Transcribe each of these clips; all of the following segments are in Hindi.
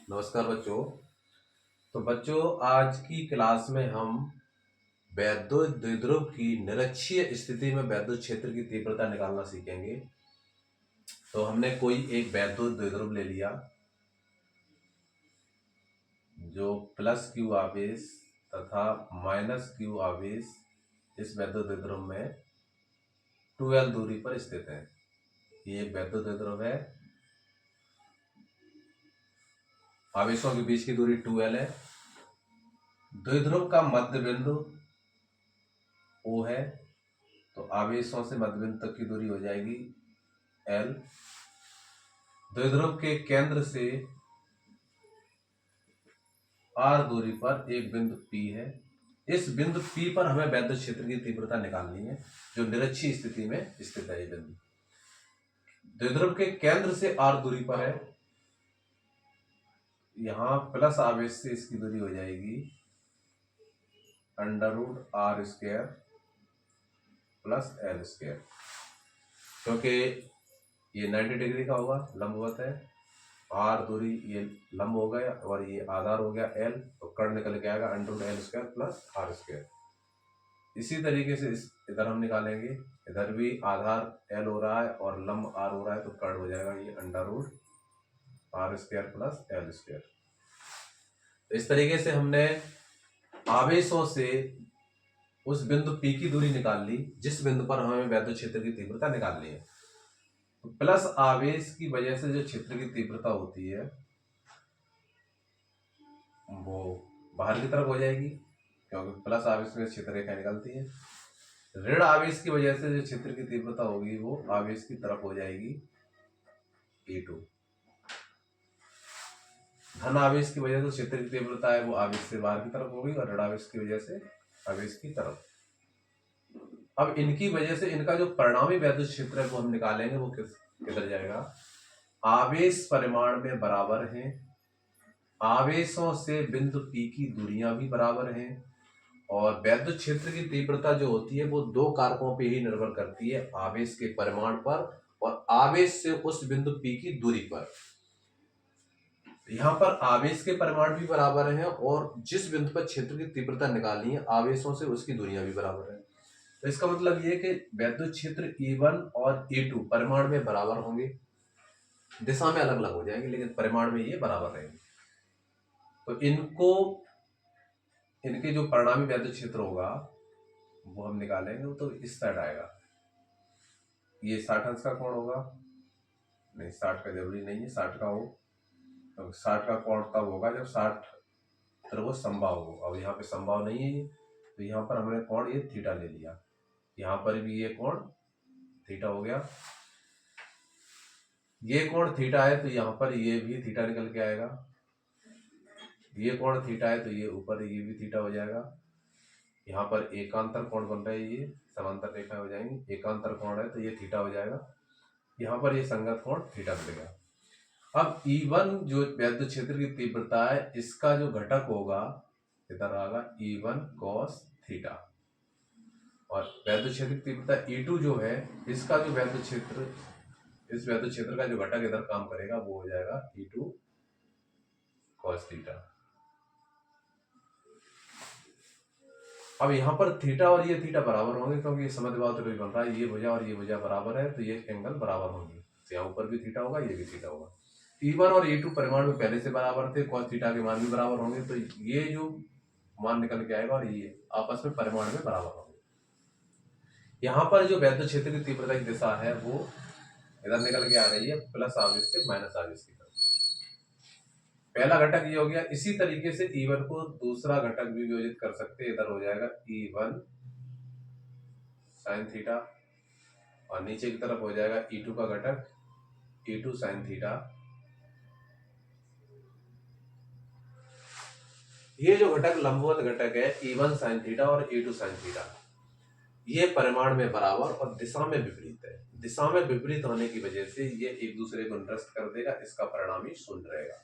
नमस्कार बच्चों। तो बच्चों, आज की क्लास में हम वैद्युत द्विध्रुव की निरक्षीय स्थिति में वैद्युत क्षेत्र की तीव्रता निकालना सीखेंगे। तो हमने कोई एक वैद्युत द्विध्रुव ले लिया जो प्लस क्यू आवेश तथा माइनस क्यू आवेश इस वैद्युत द्विध्रुव में 2L दूरी पर स्थित है। ये एक वैद्युत द्विध्रुव है। आवेशों के बीच की दूरी 2L है। द्विध्रुव का मध्य बिंदु O है, तो आवेशों से मध्य बिंदु तक की दूरी हो जाएगी L। द्विध्रुव के केंद्र से R दूरी पर एक बिंदु P है। इस बिंदु P पर हमें वैद्युत क्षेत्र की तीव्रता निकालनी है जो निरक्षीय स्थिति में स्थित है। ये बिंदु द्विध्रुव के केंद्र से R दूरी पर है। यहां प्लस आवेश से इसकी दूरी हो जाएगी √r² प्लस L², क्योंकि ये 90 डिग्री का होगा, लंबवत है। R दूरी ये लंब हो गया और ये आधार हो गया L, तो कर्ण निकल के आएगा √L² प्लस R²। इसी तरीके से इधर हम निकालेंगे, इधर भी आधार L हो रहा है और लंब R हो रहा है, तो कर्ण हो जाएगा ये √r² प्लस L²। इस तरीके से हमने आवेशों से उस बिंदु P की दूरी निकाल ली जिस बिंदु पर हमें वैद्युत क्षेत्र की तीव्रता निकालनी है। तो प्लस आवेश की वजह से जो क्षेत्र की तीव्रता होती है वो बाहर की तरफ हो जाएगी, क्योंकि प्लस आवेश में क्षेत्र रेखा निकलती है। ऋण आवेश की वजह से जो क्षेत्र की तीव्रता होगी वो आवेश की तरफ हो जाएगी E2। धन आवेश की वजह से क्षेत्र की तीव्रता है वो आवेश से बाहर की तरफ होगी और ऋण आवेश की वजह से आवेश की तरफ। अब इनकी वजह से इनका जो परिणामी वैद्युत क्षेत्र है वो हम निकालेंगे, वो किधर जाएगा। आवेश परिमाण में बराबर हैं, आवेशों से बिंदु P की दूरियां भी बराबर हैं, और वैद्युत क्षेत्र की तीव्रता जो होती है वो दो कारकों पे ही निर्भर करती है, आवेश के परिमाण पर और आवेश से उस बिंदु P की दूरी पर। यहाँ पर आवेश के परिमाण भी बराबर हैं और जिस बिंदु पर क्षेत्र की तीव्रता निकालनी है आवेशों से उसकी दूरियां भी बराबर हैं। तो इसका मतलब ये कि वैद्युत क्षेत्र E1 और E2 परिमाण में बराबर होंगे, दिशा में अलग अलग हो जाएंगे लेकिन परिमाण में ये बराबर रहेंगे। तो इनके जो परिणामी वैद्युत क्षेत्र होगा वो हम निकालेंगे, तो इस साइड आएगा। ये 60 अंश का कोण होगा, नहीं 60 का जरूरी नहीं है, 60 का हो, तो 60 का कोण तब होगा जब 60 त्रिभुज समबाहु हो। अब यहाँ पे समबाहु नहीं है ये, तो यहाँ पर हमने कोण ये थीटा ले लिया, यहाँ पर भी ये कोण थीटा हो गया। ये कोण थीटा है तो यहाँ पर ये भी थीटा निकल के आएगा। ये कोण थीटा है तो ये ऊपर ये भी थीटा हो जाएगा। यहाँ पर एकांतर कोण बन रहा है, ये समांतर रेखा हो जाएंगी, एकांतर कोण है तो ये थीटा हो जाएगा। यहाँ पर ये संगत कोण थीटा मिलेगा। अब E1 जो वैद्युत क्षेत्र की तीव्रता है इसका जो घटक होगा इधर आएगा E1 cos थीटा, और वैद्युत क्षेत्र की तीव्रता E2 जो है इसका जो वैद्युत क्षेत्र, इस वैद्युत क्षेत्र का जो घटक इधर काम करेगा वो हो जाएगा E2 cos थीटा। अब यहाँ पर थीटा और ये थीटा बराबर होंगे क्योंकि ये समद्विबाहु त्रिभुज बन रहा है, ये भुजा और ये भुजा बराबर है तो ये एंगल बराबर होंगे। तो यहाँ ऊपर भी थीटा होगा, ये भी थीटा होगा। E1 और E2 परिमाण में पहले से बराबर थे, cos थीटा के मान भी बराबर होंगे, तो ये जो मान निकल के आएगा और ये आपस में परिमाण में बराबर होंगे। यहाँ पर जो वैद्युत क्षेत्र की तीव्रता की दिशा है वो इधर निकल के आ रही है, प्लस आवेश से माइनस आवेश की तरफ। पहला घटक ये हो गया। इसी तरीके से E1 को दूसरा घटक भी वियोजित कर सकते हैं, इधर हो जाएगा E1 sin थीटा और नीचे की तरफ हो जाएगा E2 का घटक E2 sin थीटा। ये जो घटक लंबवत घटक है E1 sin थीटा और E2 sin थीटा, ये परिमाण में बराबर और दिशा में विपरीत है। दिशा में विपरीत होने की वजह से ये एक दूसरे को निरस्त कर देगा, इसका परिणामी शून्य रहेगा।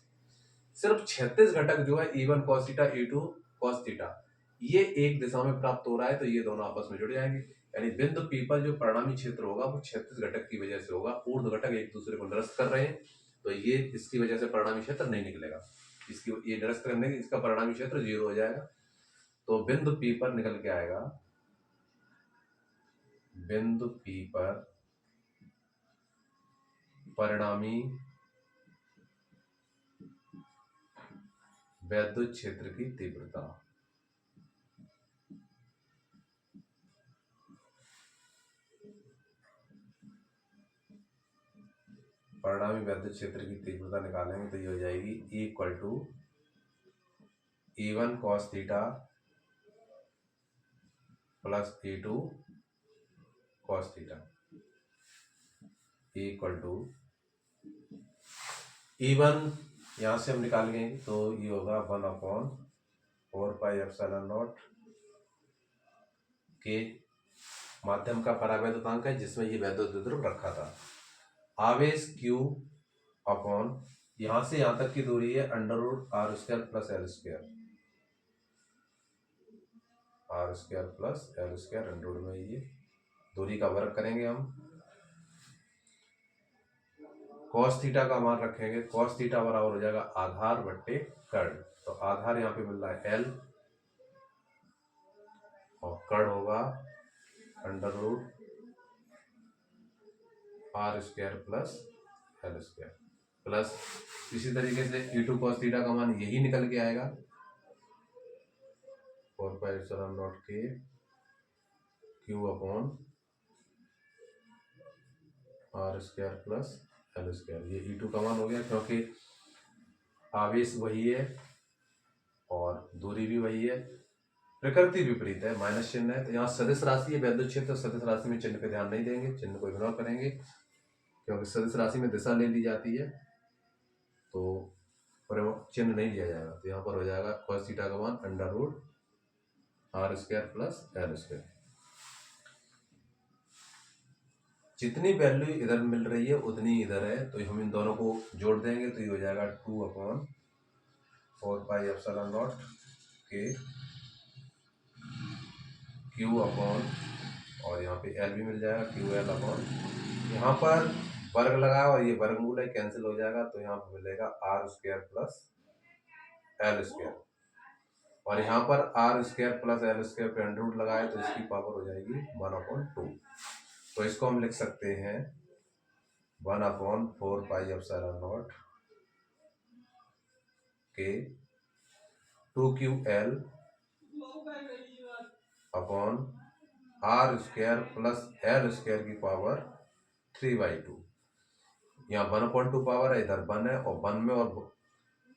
सिर्फ 36 घटक जो है E1 cos theta E2 cos theta ये एक दिशा में प्राप्त हो रहा है, तो ये दोनों आपस में जुड़ जाएंगे। यानी बिंदु P पर जो परिणामी क्षेत्र होगा वो 36 घटक की वजह से होगा। ऊर्ध्व घटक एक दूसरे को निरस्त कर रहे हैं तो ये इसकी वजह से परिणामी क्षेत्र नहीं निकलेगा। इसकी ये निरस्त करने की इसका परिणामी क्षेत्र 0 हो जाएगा। तो बिंदु P पर निकल के आएगा, बिंदु P पर परिणामी वैद्युत क्षेत्र की तीव्रता। परिणामी वैद्युत क्षेत्र की तीव्रता निकालेंगे तो ये हो जाएगी E equal to E1 cos theta plus E2 cos theta. E equal to E1 यहाँ से हम निकालेंगे तो ये होगा 1/4 पाई एप्सिलॉन के माध्यम का परावैद्युतांक है जिसमें ये वैद्युत द्विध्रुव रखा था। आवेश Q अपॉन यहाँ से यहाँ तक की दूरी है √r² plus l², r² plus l² under में ये दूरी का वर्ग करेंगे हम। cos थीटा का मान रखेंगे, cos थीटा बराबर हो जाएगा आधार बट्टे कर्ण। तो आधार यहाँ पे मिल रहा है L और कर्ण होगा √r² प्लस l² प्लस इसी तरीके से E2 cos थीटा का मान यही निकल के आएगा 4πε0 के Q upon r² plus l²। ये E2 का मान हो गया क्योंकि आवेश वही है और दूरी भी वही है, प्रकृति विपरीत है, माइनस चिन्ह है। तो यहाँ सदिश राशि है वैद्युत क्षेत्र, सदिश राशि में चिन्ह पे ध्यान नहीं देंगे, चिन्ह को इग्नोर करेंगे क्योंकि सदिश राशि में दिशा ले ली जाती है तो चिन्ह नहीं लिया जाएगा। तो यहाँ पर हो जाएगा cos थीटा का मान √r² प्लस l²। जितनी वैल्यू इधर मिल रही है उतनी इधर है, तो हम इन दोनों को जोड़ देंगे तो ये हो जाएगा 2/4 पाई एप्सिलॉन के Q अपॉन और यहाँ पे L भी मिल जाएगा QL अपॉन, यहाँ पर वर्ग लगाया और ये वर्गमूल है कैंसिल हो जाएगा तो यहाँ पर मिलेगा r² प्लस l² और यहाँ पर r² प्लस l² पे अंडर रूट लगाए तो इसकी पावर हो जाएगी 1/2। तो इसको हम लिख सकते हैं 1/4 पाई एप्सिलॉन के 2QL upon r² plus l² की पावर 3/2। यहाँ 1/2 पावर है, इधर 1 है और 1 में और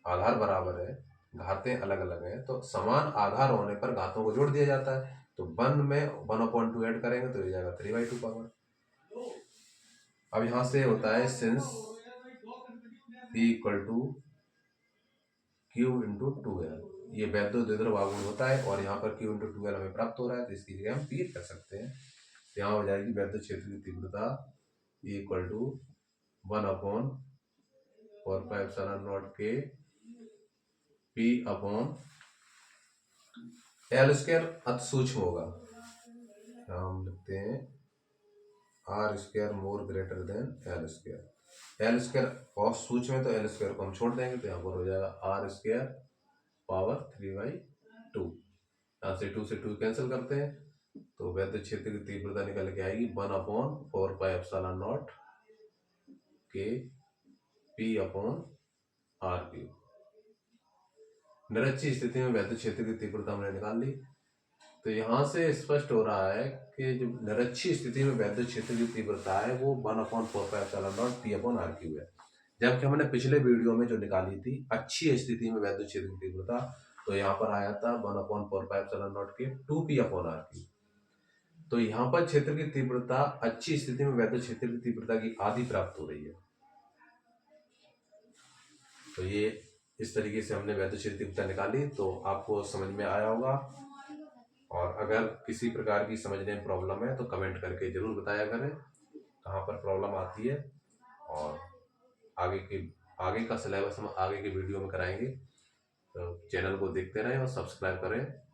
आधार बराबर है, घातें अलग अलग हैं तो समान आधार होने पर घातों को जोड़ दिया जाता है। तो 1 में 1/2 ऐड करेंगे तो ये जाएगा 3/2 पावर। अब यहाँ से होता है since P equal to Q into 2L, ये वैद्युत द्विध्रुव आघूर्ण होता है और यहाँ पर Q इंटू 2L हमें प्राप्त हो रहा है तो इसकी जगह हम P कर सकते हैं। तो यहाँ हो जाएगी वैद्युत क्षेत्र की तीव्रता E equal to 1/4 pi epsilon के P अपॉन l² अति सूक्ष्म होगा, हम लिखते हैं r² मोर ग्रेटर देन l²। l² बहुत सूक्ष्म है तो l² को हम छोड़ देंगे तो यहाँ पर हो जाएगा r² पावर 3/2। यहाँ से 2 से 2 कैंसिल करते हैं तो वैद्युत क्षेत्र की तीव्रता निकल के आएगी 1/4 पाई एप्सिलॉन के P अपॉन r³। निरक्षीय स्थिति में वैद्युत क्षेत्र की तीव्रता हमने निकाल ली। तो यहाँ से स्पष्ट हो रहा है कि जो निरक्षीय स्थिति में वैद्युत क्षेत्र की तीव्रता है वो 1/4 pi epsilon P upon r³ है, जबकि हमने पिछले वीडियो में जो निकाली थी अक्षीय स्थिति में वैद्युत क्षेत्र की तीव्रता तो यहाँ पर आया था 1/4 पाई एप्सिलॉन के 2P अपॉन r³। तो यहाँ पर क्षेत्र की तीव्रता अच्छी स्थिति में वैद्युत क्षेत्र की तीव्रता की आधी प्राप्त हो रही है। तो ये इस तरीके से हमने वैद्युत क्षेत्र की तीव्रता निकाली, तो आपको समझ में आया होगा। और अगर किसी प्रकार की समझने में प्रॉब्लम है तो कमेंट करके जरूर बताया करें कहाँ पर प्रॉब्लम आती है, और आगे का सिलेबस हम आगे के वीडियो में कराएंगे। तो चैनल को देखते रहें और सब्सक्राइब करें।